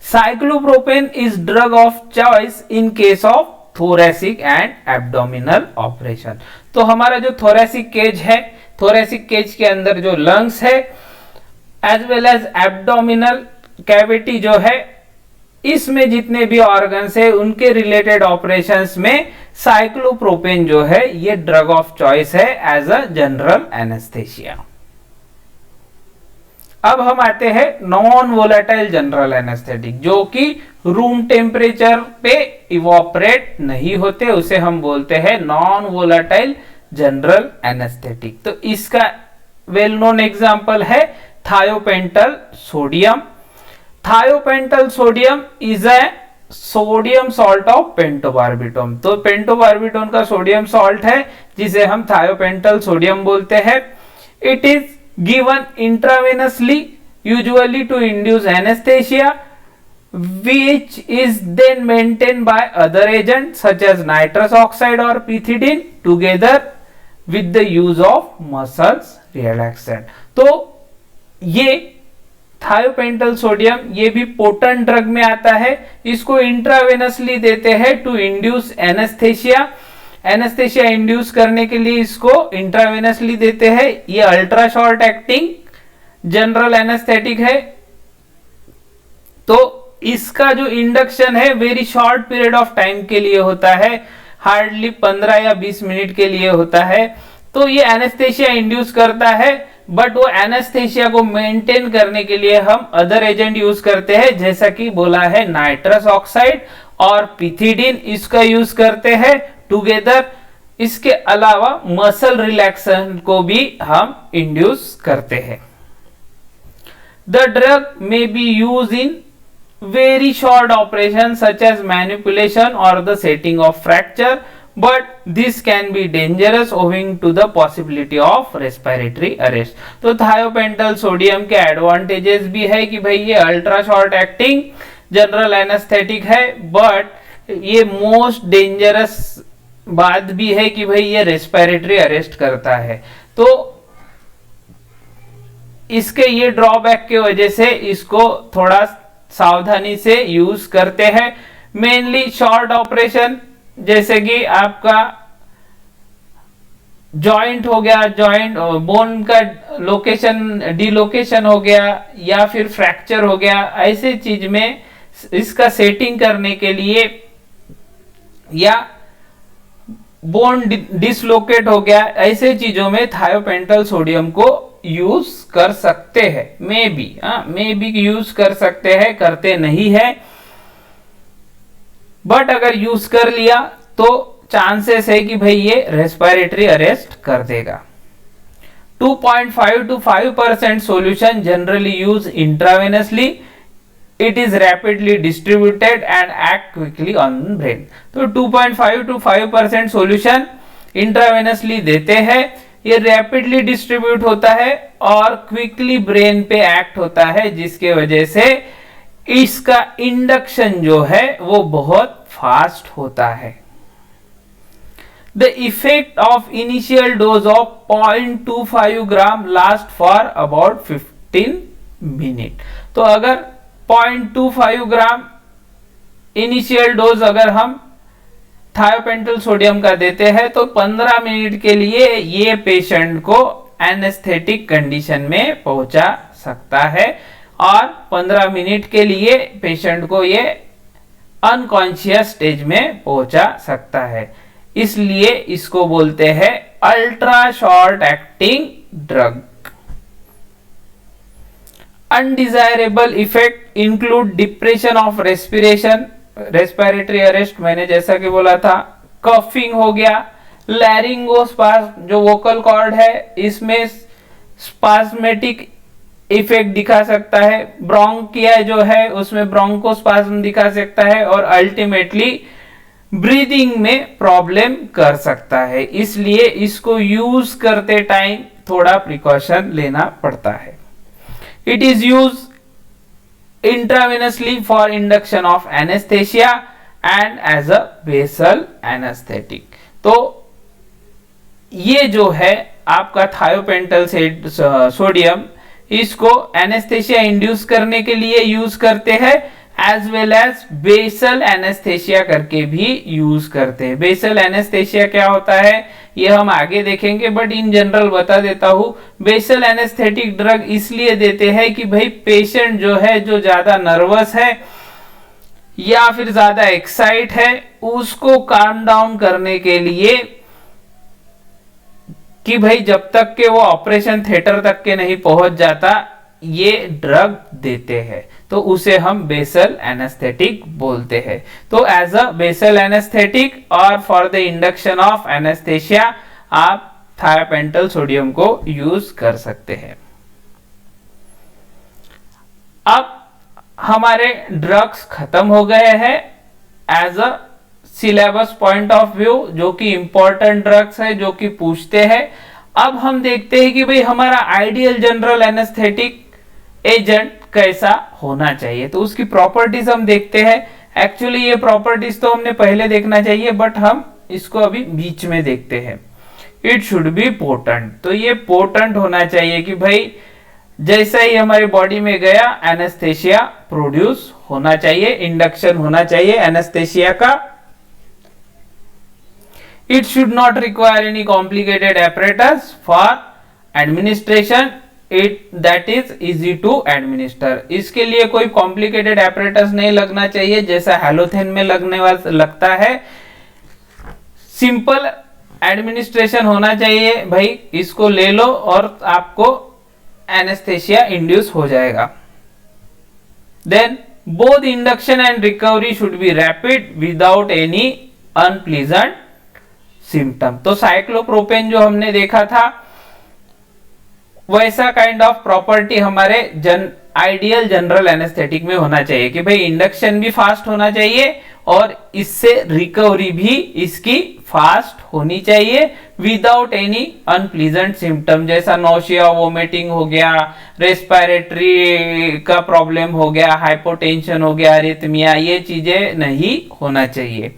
Cyclopropane is drug of choice in case of thoracic and abdominal operation. तो हमारा जो थोरेसिक केज है, थोरेसिक केज के अंदर जो लंग्स है as well as abdominal cavity जो है, इसमें जितने भी ऑर्गन्स है उनके रिलेटेड ऑपरेशंस में साइक्लोप्रोपेन जो है ये ड्रग ऑफ चॉइस है एज अ जनरल एनेस्थेसिया। अब हम आते हैं नॉन वोलेटाइल जनरल एनेस्थेटिक, जो कि रूम टेम्परेचर पे इवोपरेट नहीं होते, उसे हम बोलते हैं नॉन वोलेटाइल जनरल एनेस्थेटिक। तो इसका वेल नोन एग्जांपल है thiopental sodium. Thiopental sodium is a sodium salt of pentobarbitone. तो पेंटोबार्बिटोन का सोडियम सॉल्ट है जिसे हम थायोपेंटल सोडियम बोलते हैं। It is given intravenously usually to induce anaesthesia which is then maintained by other agents such as nitrous oxide or pethidine together with the use of muscles relaxant। तो ये थायोपेंटल सोडियम ये भी पोटेंट ड्रग में आता है। इसको इंट्रावेनसली देते हैं to induce anaesthesia. Anaesthesia induce करने के लिए इसको इंट्रावेनसली देते हैं। ये ultra short acting general anaesthetic है। तो इसका जो इंडक्शन है very short period of time के लिए होता है, हार्डली 15 या 20 मिनट के लिए होता है। तो ये एनेस्थेसिया इंड्यूस करता है, बट वो एनेस्थेसिया को मेंटेन करने के लिए हम अदर एजेंट यूज करते हैं, जैसा कि बोला है नाइट्रस ऑक्साइड और पिथिडीन, इसका यूज करते हैं टुगेदर। इसके अलावा मसल रिलैक्सेशन को भी हम इंड्यूस करते हैं। The drug may be use in very short operations such as manipulation or the setting of fracture, but this can be dangerous owing to the possibility of respiratory arrest। तो थायोपेंटल सोडियम के एडवांटेजेस भी है कि भाई ये ultra short acting general anaesthetic है, बट ये मोस्ट डेंजरस बात भी है कि भाई ये रेस्पिरेटरी अरेस्ट करता है। तो इसके ये ड्रॉबैक की वजह से इसको थोड़ा सावधानी से यूज करते हैं। मेनली शॉर्ट ऑपरेशन, जैसे कि आपका जॉइंट हो गया, जॉइंट बोन का लोकेशन डिलोकेशन हो गया या फिर फ्रैक्चर हो गया, ऐसे चीज में इसका सेटिंग करने के लिए, या बोन डिसलोकेट हो गया, ऐसे चीजों में थायोपेंटल सोडियम को यूज कर सकते हैं। मे बी यूज कर सकते हैं, करते नहीं है, बट अगर यूज कर लिया तो चांसेस है कि भाई ये रेस्पिरेटरी अरेस्ट कर देगा। 2.5 to 5% solution generally used intravenously. It is rapidly distributed and act quickly on brain. तो 2.5 to 5% solution intravenously देते हैं, ये रैपिडली डिस्ट्रीब्यूट होता है और क्विकली ब्रेन पे एक्ट होता है, जिसके वजह से इसका इंडक्शन जो है वो बहुत फास्ट होता है। The effect of initial dose of 0.25 gram last for about 15 minutes. तो अगर 0.25 ग्राम इनिशियल डोज अगर हम थायोपेंटल सोडियम का देते हैं तो 15 मिनट के लिए ये पेशेंट को एनेस्थेटिक कंडीशन में पहुंचा सकता है और 15 मिनट के लिए पेशेंट को ये अनकॉन्शियस स्टेज में पहुंचा सकता है। इसलिए इसको बोलते हैं ultra short acting drug. Undesirable effect include depression of respiration, respiratory arrest मैंने जैसा कि बोला था, कफिंग हो गया, लैरिंगोस्पाज्म जो वोकल कॉर्ड है इसमें स्पाज्मेटिक इफेक्ट दिखा सकता है, ब्रोंकिया जो है उसमें ब्रोंकोस्पाज्म दिखा सकता है और अल्टीमेटली ब्रीदिंग में प्रॉब्लम कर सकता है। इसलिए इसको यूज करते टाइम थोड़ा प्रिकॉशन लेना पड़ता है। It is use intravenously for induction of anesthesia and as a basal anesthetic। तो ये जो है आपका थायोपेंटल सोडियम, इसको एनेस्थेशिया इंड्यूस करने के लिए यूज करते हैं, as well as basal anaesthesia करके भी यूज करते हैं। बेसल एनेस्थेशिया क्या होता है ये हम आगे देखेंगे, बट इन जनरल बता देता हूं। बेसल एनेस्थेटिक ड्रग इसलिए देते हैं कि भाई पेशेंट जो है जो ज्यादा नर्वस है या फिर ज्यादा एक्साइट है उसको काम डाउन करने के लिए, कि भाई जब तक के वो ऑपरेशन थिएटर तक के नहीं पहुंच जाता ये ड्रग देते हैं, तो उसे हम बेसल एनेस्थेटिक बोलते हैं। तो एज अ बेसल एनेस्थेटिक और for the induction of anaesthesia आप थायोपेंटल सोडियम को यूज कर सकते हैं। अब हमारे ड्रग्स खत्म हो गए हैं as a syllabus point of view, जो कि इंपॉर्टेंट ड्रग्स है जो कि पूछते हैं। अब हम देखते हैं कि भाई हमारा आइडियल जनरल एनेस्थेटिक एजेंट कैसा होना चाहिए, तो उसकी प्रॉपर्टीज हम देखते हैं। एक्चुअली ये प्रॉपर्टीज तो हमने पहले देखना चाहिए, बट हम इसको अभी बीच में देखते हैं। इट शुड बी पोटेंट, तो ये पोटेंट होना चाहिए कि भाई जैसा ही हमारी बॉडी में गया एनेस्थेशिया प्रोड्यूस होना चाहिए, इंडक्शन होना चाहिए एनेस्थेशिया का। It should not require any complicated apparatus for administration. That is easy to administer. इसके लिए कोई complicated apparatus नहीं लगना चाहिए जैसा हेलोथेन में लगने वाला लगता है। सिंपल एडमिनिस्ट्रेशन होना चाहिए, भाई इसको ले लो और आपको एनेस्थेशिया इंड्यूस हो जाएगा। Then both induction and recovery should be rapid without any unpleasant symptom. तो साइक्लोप्रोपेन जो हमने देखा था वैसा काइंड ऑफ प्रॉपर्टी हमारे आइडियल जनरल एनेस्थेटिक में होना चाहिए कि भाई इंडक्शन भी फास्ट होना चाहिए और इससे रिकवरी भी इसकी फास्ट होनी चाहिए विदाउट एनी अनप्लीजेंट सिम्टम, जैसा नोशिया, वोमिटिंग हो गया, रेस्पिरेटरी का प्रॉब्लम हो गया, हाइपोटेंशन हो गया, अरिथमिया, ये चीजें नहीं होना चाहिए।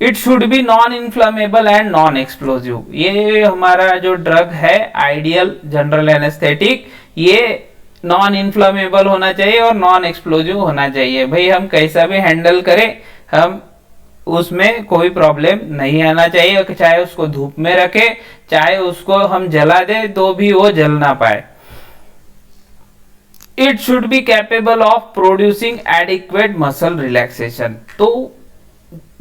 It should be non inflammable and non explosive. ये हमारा जो ड्रग है आइडियल जनरल एनेस्थेटिक, ये नॉन इन्फ्लामेबल होना चाहिए और नॉन एक्सप्लोजिव होना चाहिए। भाई हम कैसा भी हैंडल करें, हम उसमें कोई प्रॉब्लम नहीं आना चाहिए, चाहे उसको धूप में रखे, चाहे उसको हम जला दे तो भी वो जल ना पाए। It should be capable of producing adequate muscle relaxation. तो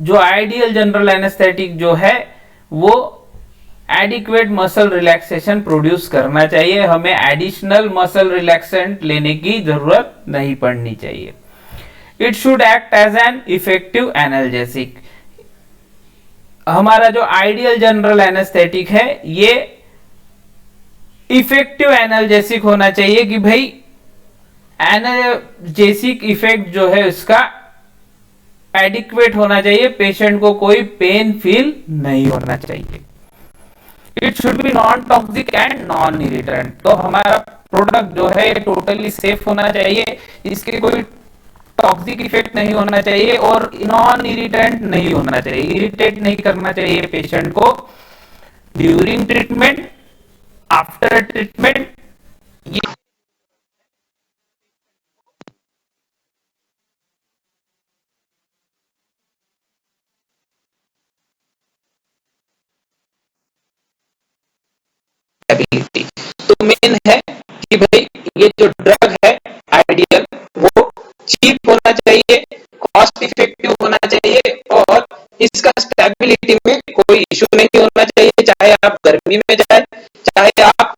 जो आइडियल जनरल एनेस्थेटिक जो है वो एडिक्वेट मसल रिलैक्सेशन प्रोड्यूस करना चाहिए, हमें एडिशनल मसल रिलैक्सेंट लेने की जरूरत नहीं पड़नी चाहिए। It should act as an effective analgesic. हमारा जो आइडियल जनरल एनेस्थेटिक है ये इफेक्टिव एनाल्जेसिक होना चाहिए कि भाई एनाल्जेसिक इफेक्ट जो है उसका एडिक्वेट होना चाहिए, पेशेंट को कोई पेन फील नहीं होना चाहिए। It should be non toxic and non irritant. तो हमारा प्रोडक्ट जो है टोटली सेफ होना चाहिए, इसके कोई टॉक्सिक इफेक्ट नहीं होना चाहिए और नॉन इरिटेंट नहीं होना चाहिए, इरिटेट नहीं करना चाहिए पेशेंट को ड्यूरिंग ट्रीटमेंट, आफ्टर ट्रीटमेंट। ये एबिलिटी तो मेन है कि भाई ये जो ड्रग है आइडियल वो चीप होना चाहिए, कॉस्ट इफेक्टिव होना चाहिए और इसका स्टेबिलिटी में कोई इशू नहीं होना चाहिए। चाहे आप गर्मी में जाए, चाहे आप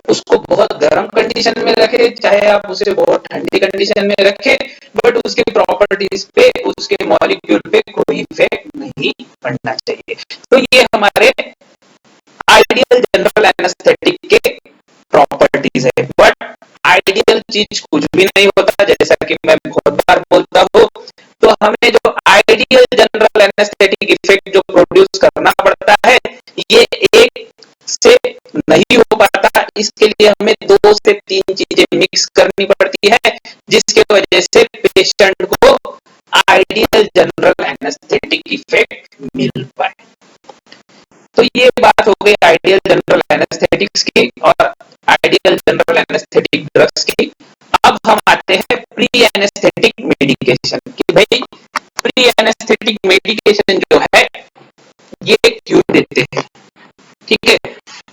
उसको बहुत गर्म कंडीशन में रखे, चाहे आप उसे बहुत ठंडी कंडीशन में रखे, बट उसके प्रॉपर्टीज पे, उसके मॉलिक्यूल पे कोई इफेक्ट नहीं पड़ना चाहिए। तो ये हमारे आइडियल जनरल एनेस्थेटिक के प्रॉपर्टीज है। बट आइडियल चीज कुछ भी नहीं होता, जैसा कि मैं बहुत बार बोलता हूँ। तो हमें जो आइडियल जनरल एनेस्थेटिक इफेक्ट जो प्रोड्यूस करना पड़ता है ये एक से नहीं हो पाता, इसके लिए हमें 2 से 3 चीजें मिक्स करनी पड़ती है, जिसके वजह से पेशेंट को आइडियल जनरल एनेस्थेटिक इफेक्ट मिल पाए। तो ये बात हो गई आइडियल जनरल एनेस्थेटिक्स की और आइडियल जनरल एनेस्थेटिक ड्रग्स की। अब हम आते हैं प्री एनेस्थेटिक मेडिकेशन कि भाई प्री एनेस्थेटिक मेडिकेशन जो है ये क्यों देते हैं। ठीक है,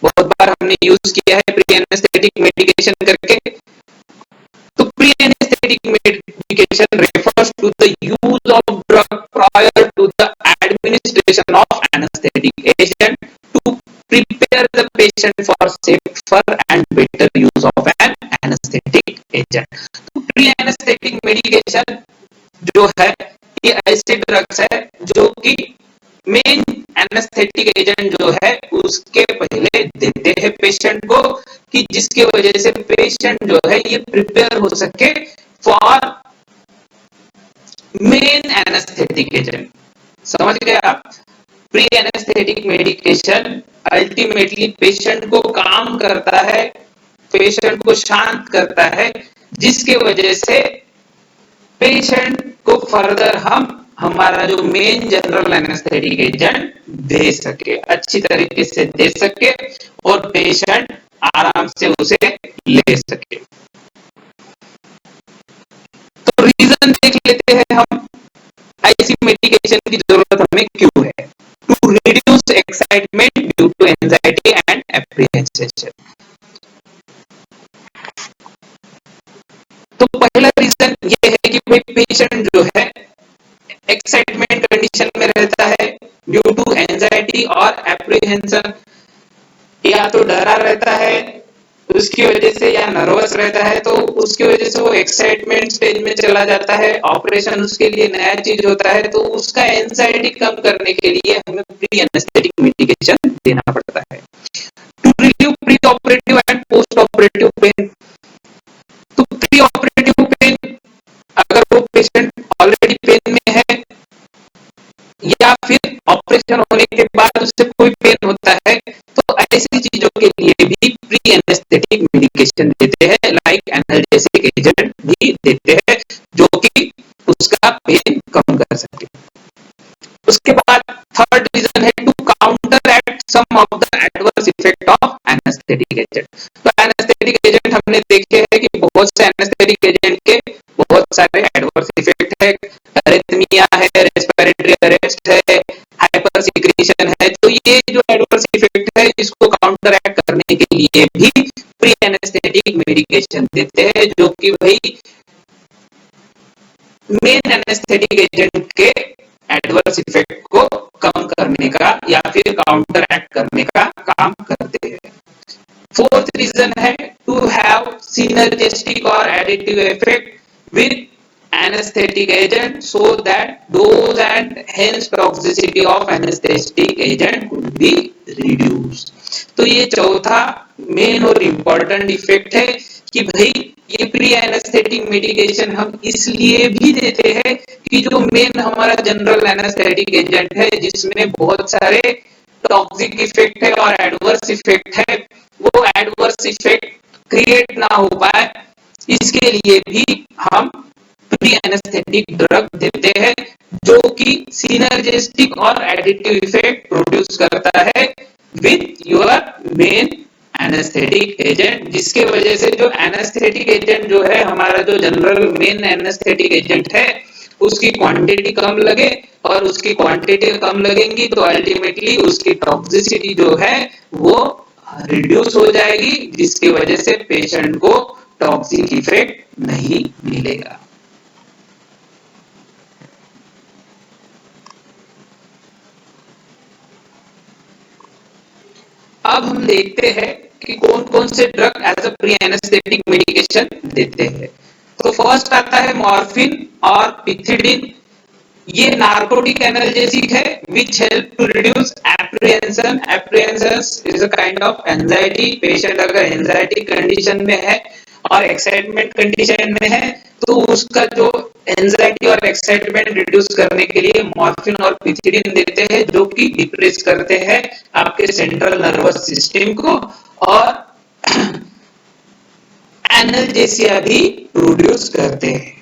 बहुत बार हमने यूज किया है प्री एनेस्थेटिक मेडिकेशन करके। तो pre anaesthetic medication refers to the use of drug prior to the administration of anesthetic agent to prepare the patient for safer and better use of an anesthetic agent। तो प्री एनेस्थेटिक मेडिकेशन जो है ये ऐसे ड्रग्स है जो कि मेन एनेस्थेटिक एजेंट जो है उसके पहले देते हैं पेशेंट को, कि जिसके वजह से पेशेंट जो है ये प्रिपेयर हो सके फॉर मेन एनेस्थेटिक एजेंट। समझ गए आप? Pre anaesthetic medication ultimately patient को काम करता है, पेशेंट को शांत करता है, जिसके वजह से पेशेंट को फर्दर हम हमारा जो मेन जनरल एनेस्थेटिक एजेंट दे सके, अच्छी तरीके से दे सके और पेशेंट आराम से उसे ले सके। तो रीजन देख लेते हैं हम ऐसी मेडिकेशन की जरूरत हमें क्यों है। To reduce excitement due to anxiety and apprehension. तो पहला रीजन ये है कि भाई पेशेंट जो है एक्साइटमेंट कंडीशन में रहता है ड्यू टू एंजाइटी और एप्रीहेंशन, या तो डरा रहता है उसकी वजह से या नर्वस रहता है, तो उसकी वजह से वो एक्साइटमेंट स्टेज में चला जाता है। ऑपरेशन उसके लिए नया चीज होता है, तो उसका एंजाइटी कम करने के लिए हमें प्री एनेस्थेटिक मेडिकेशन देना पड़ता है। To relieve pre operative and post operative pain. तो प्री ऑपरेटिव पेन, अगर वो पेशेंट ऑलरेडी पेन में है या फिर ऑपरेशन होने के बाद उससे कोई पेन होता है, तो ऐसी चीजों के लिए भी प्री एनेस्थेटिक मेडिकेशन देते हैं, लाइक एनाल्जेसिक एजेंट भी देते हैं, जो कि उसका पेन कम कर सके। उसके बाद थर्ड रीजन है to counteract some of the adverse effect of anaesthetic agent. तो एनेस्थेटिक एजेंट हमने देखे हैं कि बहुत से एनेस्थेटिक एजेंट के बहुत सारे एडवर्स इफेक्ट है, अरिथमिया है, रेस्पिरेटरी अरेस्ट है, हाइपर सिक्रीशन है। तो ये जो एडवर्स इफेक्ट है इसको काउंटर एक्ट करने के लिए भी प्री एनेस्थेटिक मेडिकेशन देते हैं, जो कि भाई मेन एनेस्थेटिक एजेंट के एडवर्स इफेक्ट को कम करने का या फिर काउंटर एक्ट करने का काम करते हैं। फोर्थ रीजन है टू हैव सिनर्जिस्टिक और additive effect with anesthetic agent so that dose and hence toxicity of anesthetic agent could be reduced। तो ये चौथा मेन और इम्पोर्टेंट इफेक्ट है कि भाई ये प्री एनेस्थेटिक मेडिकेशन हम इसलिए भी देते हैं कि जो मेन हमारा जनरल एनेस्थेटिक एजेंट है जिसमें बहुत सारे टॉक्सिक इफेक्ट है और एडवर्स इफेक्ट है, वो एडवर्स इफेक्ट क्रिएट ना हो पाए, इसके लिए भी हम प्री एनेस्थेटिक ड्रग देते हैं, जो कि सिनर्जिस्टिक और एडिटिव इफेक्ट प्रोड्यूस करता है with your main anaesthetic agent, जिसके वजह से जो एनेस्थेटिक एजेंट जो है हमारा जो जनरल मेन एनेस्थेटिक एजेंट है उसकी क्वांटिटी कम लगे, और उसकी क्वांटिटी कम लगेंगी तो अल्टीमेटली उसकी टॉक्सिसिटी जो है वो रिड्यूस हो जाएगी, जिसकी वजह से पेशेंट को टॉक्सिक इफेक्ट नहीं मिलेगा। अब हम देखते हैं कि कौन कौन से drug as a pre anaesthetic medication देते हैं। तो फर्स्ट आता है मॉर्फिन और पिथिडिन। ये नार्कोटिक एनाल्जेसिक है which help to reduce apprehension. Apprehension is a kind of anxiety. Patient अगर एंजाइटी कंडीशन में है और एक्साइटमेंट कंडीशन में है तो उसका जो एंजाइटी और एक्साइटमेंट रिड्यूस करने के लिए मॉर्फिन और पिथिडिन देते हैं, जो कि डिप्रेस करते हैं आपके सेंट्रल नर्वस सिस्टम को और एनाल्जेसिया भी प्रोड्यूस करते हैं।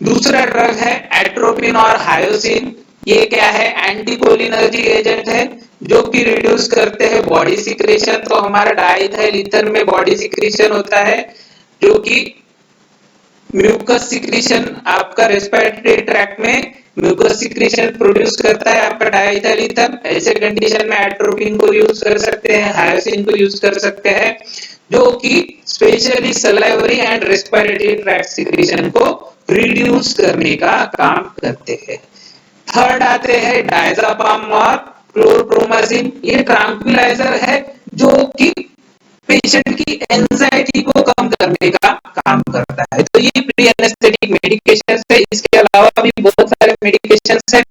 दूसरा ड्रग है एट्रोपिन और हायोसिन। ये क्या है? एंटीकोलिनर्जिक एजेंट है जो कि रिड्यूस करते हैं बॉडी सिक्रेशन। तो हमारा डाइथाइल ईथर में बॉडी सिक्रेशन होता है जो कि म्यूकस सिक्रेशन, आपका रेस्पिरेटरी ट्रैक्ट में म्यूकस सिक्रेशन प्रोड्यूस करता है आपका डाइथाइल ईथर। ऐसे कंडीशन में एट्रोपिन को यूज कर सकते हैं, हायोसिन को यूज कर सकते हैं, जो कि specially salivary and respiratory tract secretion को रिड्यूस करने का काम करते हैं। थर्ड आते हैं डायजापाम और क्लोरप्रोमाजिन। ये ट्रैंक्विलाइजर है जो कि पेशेंट की एंजाइटी को कम करने का काम करता है। तो ये प्री एनेस्थेटिक मेडिकेशंस है। इसके अलावा भी बहुत सारे मेडिकेशंस है,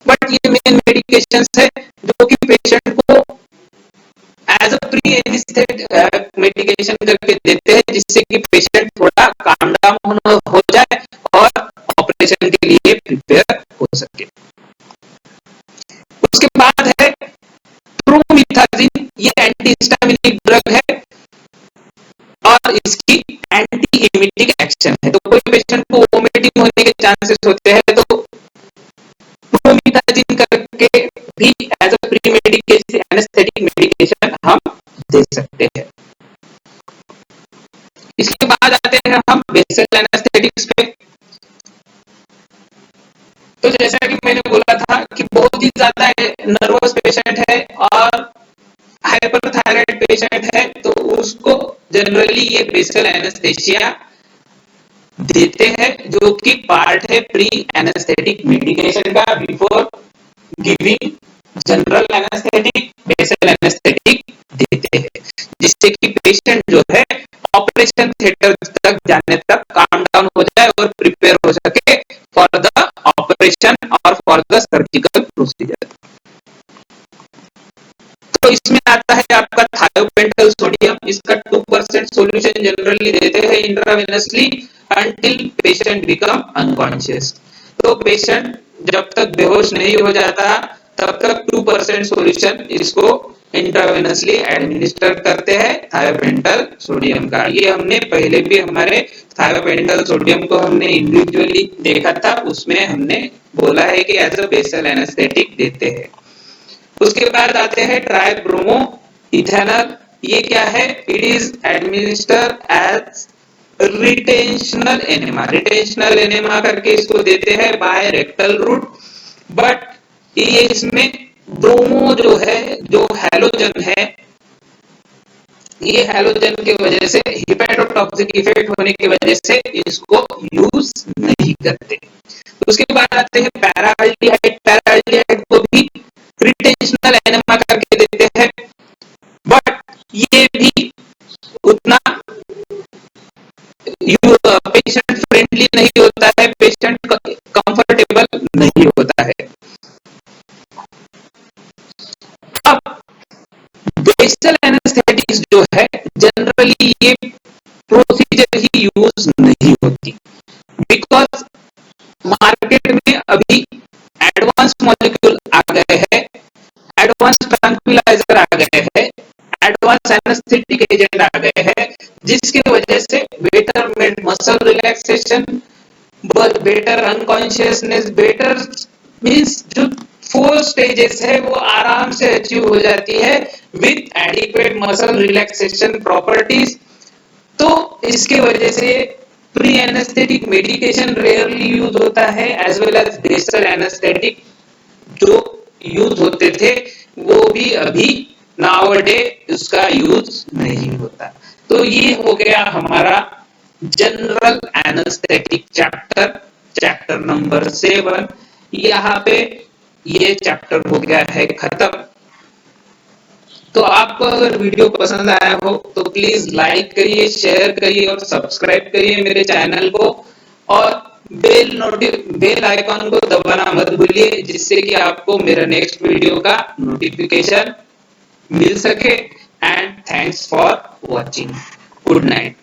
बट ये मेन मेडिकेशंस है जो कि पेशेंट को as a pre anaesthetic medication करके देते हैं, जिससे कि पेशेंट थोड़ा काम डाउन हो जाए और ऑपरेशन के लिए प्रिपेयर हो सके। उसके बाद है प्रोमिथाजिन। ये एंटी हिस्टामिनिक ड्रग है और इसकी एंटी एमिटिक एक्शन है। तो कोई पेशेंट को वोमिटिंग होने के चांसेस होते हैं तो प्रोमिथाजिन करके भी as a pre medication anaesthetic medication हम दे सकते हैं। इसके बाद आते हैं हम बेसल एनेस्थेटिक्स पे। तो जैसा कि मैंने बोला था कि बहुत ही ज्यादा नर्वस पेशेंट है और हाइपरथायराइड पेशेंट है तो उसको जनरली ये बेसल एनेस्थेसिया देते हैं, जो कि पार्ट है प्री एनेस्थेटिक मेडिकेशन का। Before giving general anaesthetic, basal anaesthetic देते हैं, जिससे कि पेशेंट जो है ऑपरेशन थिएटर तक जाने तक काम डाउन हो जाए और प्रिपेयर हो सके फॉर द ऑपरेशन और फॉर द सर्जिकल प्रोसीजर। तो इसमें आता है आपका थायोपेंटल सोडियम। इसका 2% सॉल्यूशन जनरली देते हैं intravenously until patient become unconscious। तो पेशेंट जब तक बेहोश नहीं हो जाता तब तक 2% सॉल्यूशन इसको इंट्रावेनसली एडमिनिस्टर करते हैं थायोपेंटल सोडियम का। ये हमने पहले भी हमारे थायोपेंटल सोडियम को हमने इंडिविजुअली देखा था, उसमें हमने बोला है कि एज अ बेसल एनेस्थेटिक देते हैं। उसके बाद आते हैं ट्राइब्रोमो इथेनॉल। ये क्या है? It is administer as retentional enema. Retentional enema करके इसको देते हैं बाय रेक्टल रूट। बट ये इसमें ब्रोमो जो है, जो हैलोजन है, ये हैलोजन की वजह से हिपैटोटॉक्सिक इफेक्ट होने की वजह से इसको यूज नहीं करते। उसके बाद आते हैं पैराल्डिहाइड। पैराल्डिहाइड को भी रिटेंशनल एनेमा करके देते हैं, बट ये भी उतना पेशेंट फ्रेंडली नहीं होता है, पेशेंट कंफर्टेबल नहीं होता है। अब बेसल एनेस्थेटिक्स जो है जनरली ये प्रोसीजर ही यूज नहीं होती, बिकॉज मार्केट में अभी एडवांस मॉलिक्यूल आ गए हैं, एडवांस ट्रैंक्विलाइजर आ गए हैं, एडवांस एनेस्थेटिक एजेंट आ गए हैं, जिसकी वजह से better muscle relaxation, better unconsciousness, better means जो 4 स्टेजेस है वो आराम से अचीव हो जाती है with adequate muscle relaxation properties. तो इसके वजह से pre anaesthetic medication rarely use होता है, as well as basal anaesthetic जो यूज होते थे वो भी अभी नाउअडे उसका यूज नहीं होता। तो ये हो गया हमारा जनरल एनेस्थेटिक चैप्टर नंबर 7। यहाँ पे ये चैप्टर हो गया है खत्म। तो आपको अगर वीडियो पसंद आया हो तो प्लीज लाइक करिए, शेयर करिए और सब्सक्राइब करिए मेरे चैनल को, और बेल आइकॉन को दबाना मत भूलिए, जिससे कि आपको मेरा नेक्स्ट वीडियो का नोटिफिकेशन मिल सके। And thanks for watching. Good night.